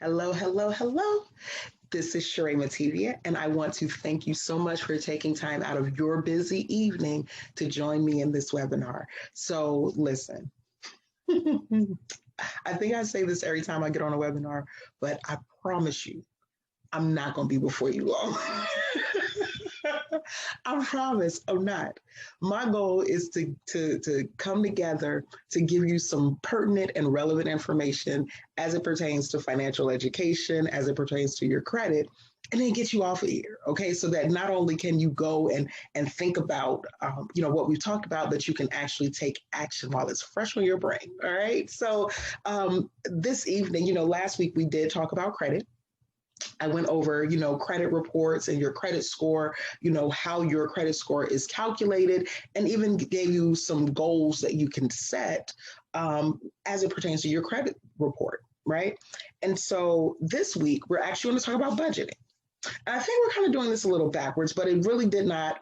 Hello, hello, hello. This is Sheree Matevia, and I want to thank you so much for taking time out of your busy evening to join me in this webinar. So, listen, I think I say this every time I get on a webinar, but I promise you, I'm not going to be before you long. I promise I'm not. My goal is to come together to give you some pertinent and relevant information as it pertains to financial education, as it pertains to your credit, and then get you off of here. Okay, so that not only can you go and think about what we've talked about, but you can actually take action while it's fresh on your brain. All right. So this evening, last week we did talk about credit. I went over, credit reports and your credit score, how your credit score is calculated, and even gave you some goals that you can set as it pertains to your credit report, right? And so this week, we're actually going to talk about budgeting. And I think we're kind of doing this a little backwards, but it really did not.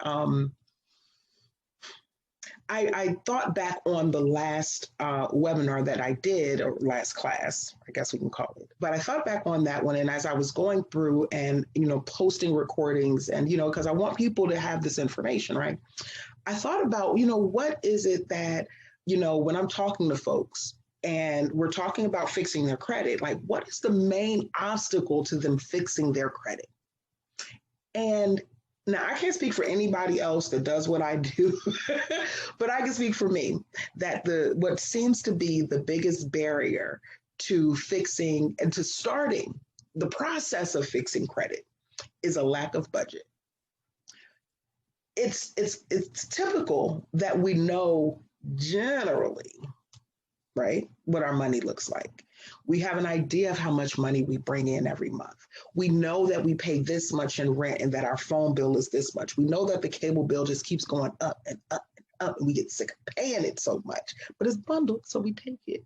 I thought back on the last webinar that I did, or last class, I guess we can call it. But I thought back on that one, and as I was going through and posting recordings, and because I want people to have this information, right? I thought about what is it that when I'm talking to folks and we're talking about fixing their credit, like what is the main obstacle to them fixing their credit? And now, I can't speak for anybody else that does what I do, but I can speak for me that what seems to be the biggest barrier to fixing and to starting the process of fixing credit is a lack of budget. It's typical that we know generally, right, what our money looks like. We have an idea of how much money we bring in every month. We know that we pay this much in rent and that our phone bill is this much. We know that the cable bill just keeps going up and up and up, and we get sick of paying it so much, but it's bundled, so we take it.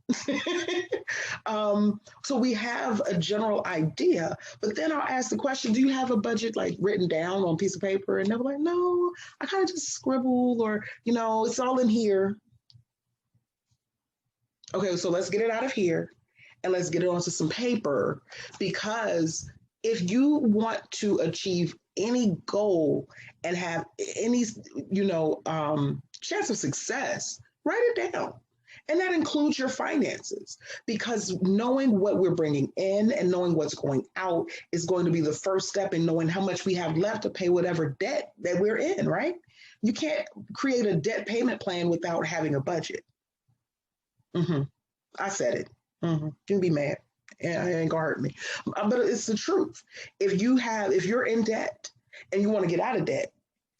So we have a general idea, but then I'll ask the question, do you have a budget like written down on a piece of paper? And they're like, no, I kind of just scribble, or, it's all in here. Okay, so let's get it out of here and let's get it onto some paper, because if you want to achieve any goal and have any chance of success, write it down. And that includes your finances, because knowing what we're bringing in and knowing what's going out is going to be the first step in knowing how much we have left to pay whatever debt that we're in, right? You can't create a debt payment plan without having a budget. I said it. You can be mad. Yeah, it ain't gonna hurt me. But it's the truth. If you're in debt and you want to get out of debt,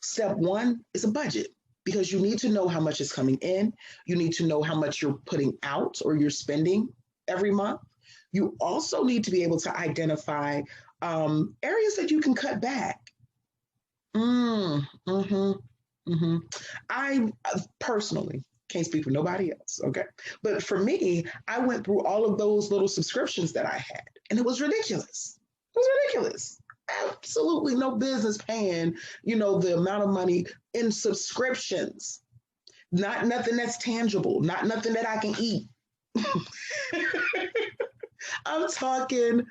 step one is a budget, because you need to know how much is coming in. You need to know how much you're putting out or you're spending every month. You also need to be able to identify areas that you can cut back. I personally can't speak for nobody else, okay? But for me, I went through all of those little subscriptions that I had, and it was ridiculous. It was ridiculous. Absolutely no business paying, the amount of money in subscriptions. Not nothing that's tangible, not nothing that I can eat. I'm talking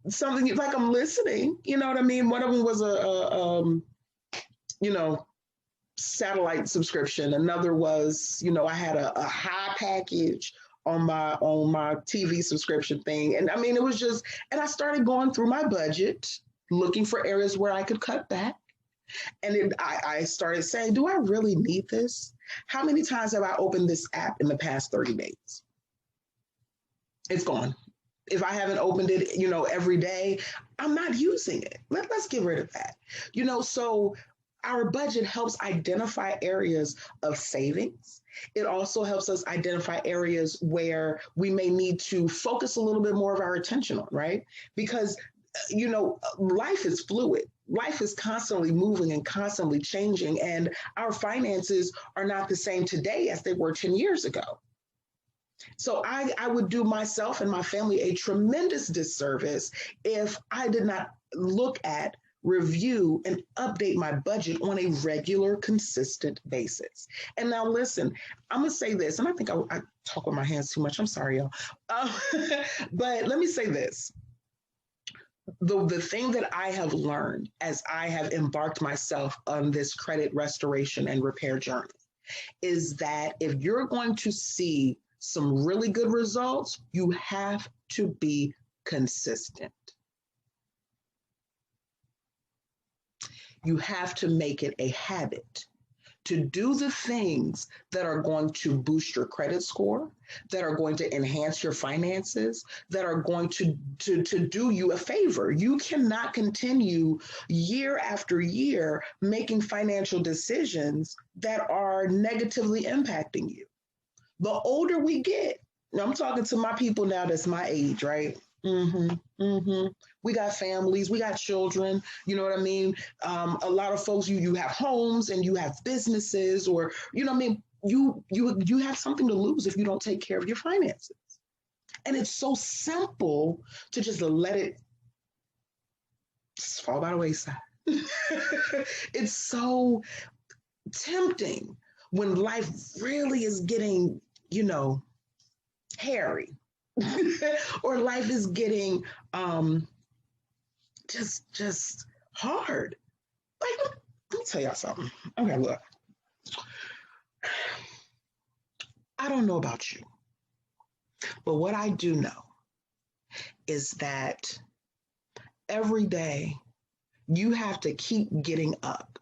something like I'm listening, you know what I mean? One of them was a satellite subscription. Another was, I had a high package on my TV subscription thing. And I mean, it was just, and I started going through my budget, looking for areas where I could cut back. And I started saying, do I really need this? How many times have I opened this app in the past 30 days? It's gone. If I haven't opened it, every day, I'm not using it. Let's get rid of that. So our budget helps identify areas of savings. It also helps us identify areas where we may need to focus a little bit more of our attention on, right? Because, life is fluid. Life is constantly moving and constantly changing, and our finances are not the same today as they were 10 years ago. So I would do myself and my family a tremendous disservice if I did not look at, review, and update my budget on a regular, consistent basis. And now listen, I'm going to say this, and I think I talk with my hands too much. I'm sorry, y'all. But let me say this. the thing that I have learned as I have embarked myself on this credit restoration and repair journey is that if you're going to see some really good results, you have to be consistent. You have to make it a habit to do the things that are going to boost your credit score, that are going to enhance your finances, that are going to do you a favor. You cannot continue year after year making financial decisions that are negatively impacting you. The older we get, I'm talking to my people now that's my age, right? Mm-hmm. Mm-hmm. We got families, we got children. You know what I mean? A lot of folks, you have homes and you have businesses, or you know what I mean. You have something to lose if you don't take care of your finances. And it's so simple to just let it just fall by the wayside. It's so tempting when life really is getting, hairy or life is getting just hard. Like, let me tell y'all something. Okay, look. I don't know about you, but what I do know is that every day you have to keep getting up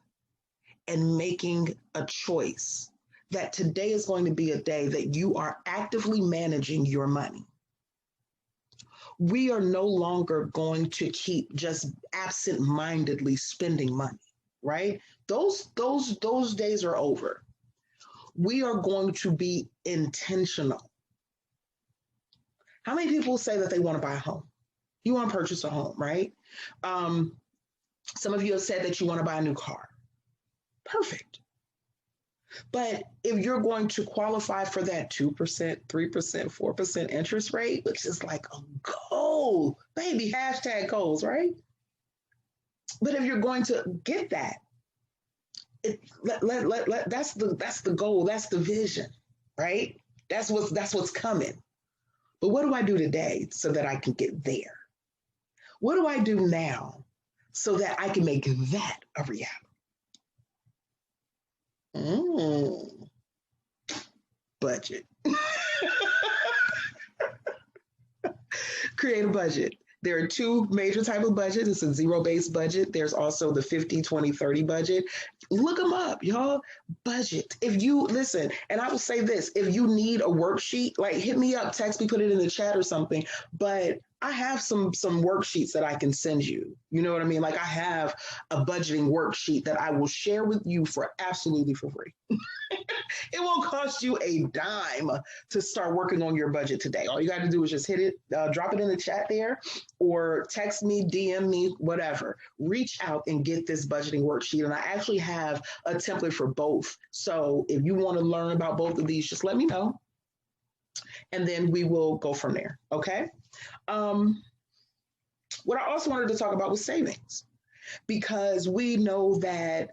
and making a choice that today is going to be a day that you are actively managing your money. We are no longer going to keep just absent-mindedly spending money, right? Those days are over. We are going to be intentional. How many people say that they want to buy a home? You want to purchase a home, right? Some of you have said that you want to buy a new car. Perfect. But if you're going to qualify for that 2%, 3%, 4% interest rate, which is like a goal, baby, hashtag goals, right? But if you're going to get that, that's the goal, that's the vision, right? That's what's coming. But what do I do today so that I can get there? What do I do now so that I can make that a reality? Budget. Create a budget. There are two major type of budget. It's a zero-based budget. There's also the 50-20-30 budget. Look them up, y'all. Budget. If you listen, and I will say this, if you need a worksheet, like hit me up, text me, put it in the chat or something. But I have some worksheets that I can send you. You know what I mean? Like I have a budgeting worksheet that I will share with you for absolutely for free. It won't cost you a dime to start working on your budget today. All you got to do is just hit it, drop it in the chat there, or text me, DM me, whatever. Reach out and get this budgeting worksheet. And I actually have a template for both. So if you want to learn about both of these, just let me know. And then we will go from there. Okay. What I also wanted to talk about was savings, because we know that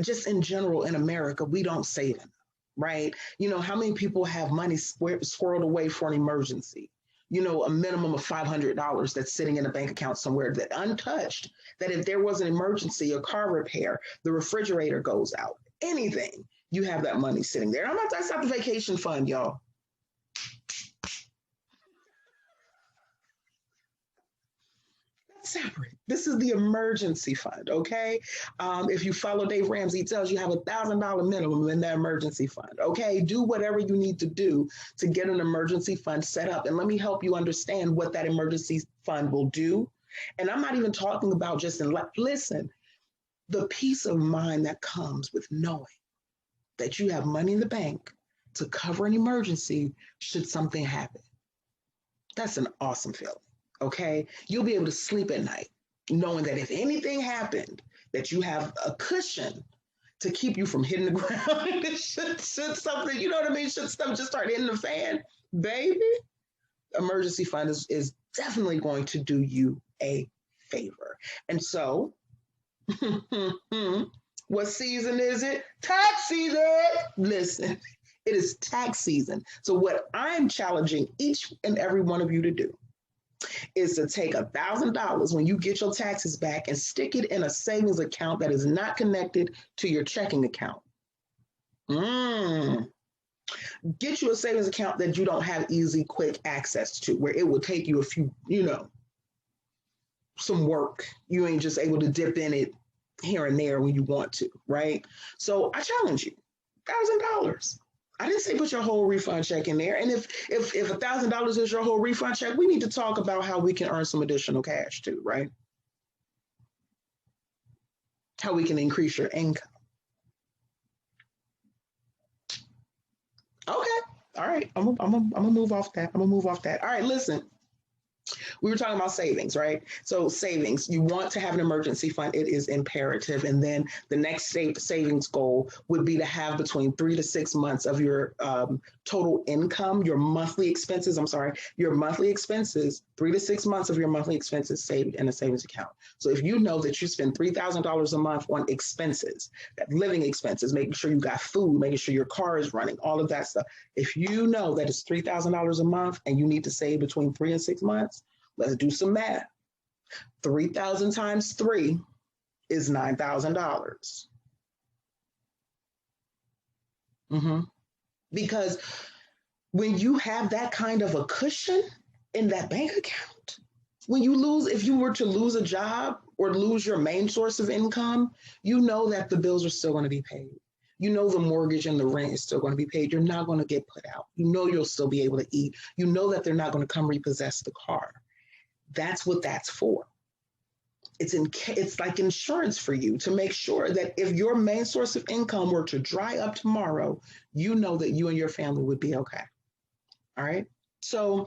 just in general in America, we don't save enough, right? You know, how many people have money squirreled away for an emergency? You know, a minimum of $500 that's sitting in a bank account somewhere that untouched, that if there was an emergency, a car repair, the refrigerator goes out, anything, you have that money sitting there. That's not the vacation fund, y'all. Separate. This is the emergency fund, okay? If you follow Dave Ramsey, he tells you have $1,000 minimum in that emergency fund, okay? Do whatever you need to do to get an emergency fund set up. And let me help you understand what that emergency fund will do. And I'm not even talking about just listen, the peace of mind that comes with knowing that you have money in the bank to cover an emergency should something happen. That's an awesome feeling. Okay, you'll be able to sleep at night knowing that if anything happened, that you have a cushion to keep you from hitting the ground. should something, you know what I mean? Should stuff just start hitting the fan, baby, emergency fund is definitely going to do you a favor. And so, what season is it? Tax season. Listen, it is tax season. So what I'm challenging each and every one of you to do is to take $1,000 when you get your taxes back and stick it in a savings account that is not connected to your checking account. Get you a savings account that you don't have easy, quick access to, where it will take you a few, some work. You ain't just able to dip in it here and there when you want to, right? So I challenge you, $1,000. I didn't say put your whole refund check in there. And if $1,000 is your whole refund check, we need to talk about how we can earn some additional cash too, right? How we can increase your income. Okay. All right. I'm gonna move off that. I'm gonna move off that. All right. Listen, we were talking about savings, right? So savings, you want to have an emergency fund. It is imperative. And then the next savings goal would be to have between 3 to 6 months of your total income, your monthly expenses, 3 to 6 months of your monthly expenses saved in a savings account. So if you know that you spend $3,000 a month on expenses, that living expenses, making sure you got food, making sure your car is running, all of that stuff. If you know that it's $3,000 a month and you need to save between 3 and 6 months, let's do some math. 3,000 times 3 is $9,000. Because when you have that kind of a cushion in that bank account, if you were to lose a job or lose your main source of income, you know that the bills are still going to be paid. You know the mortgage and the rent is still going to be paid. You're not going to get put out. You know you'll still be able to eat. You know that they're not going to come repossess the car. That's what that's for. It's like insurance for you, to make sure that if your main source of income were to dry up tomorrow, you know that you and your family would be okay. All right. So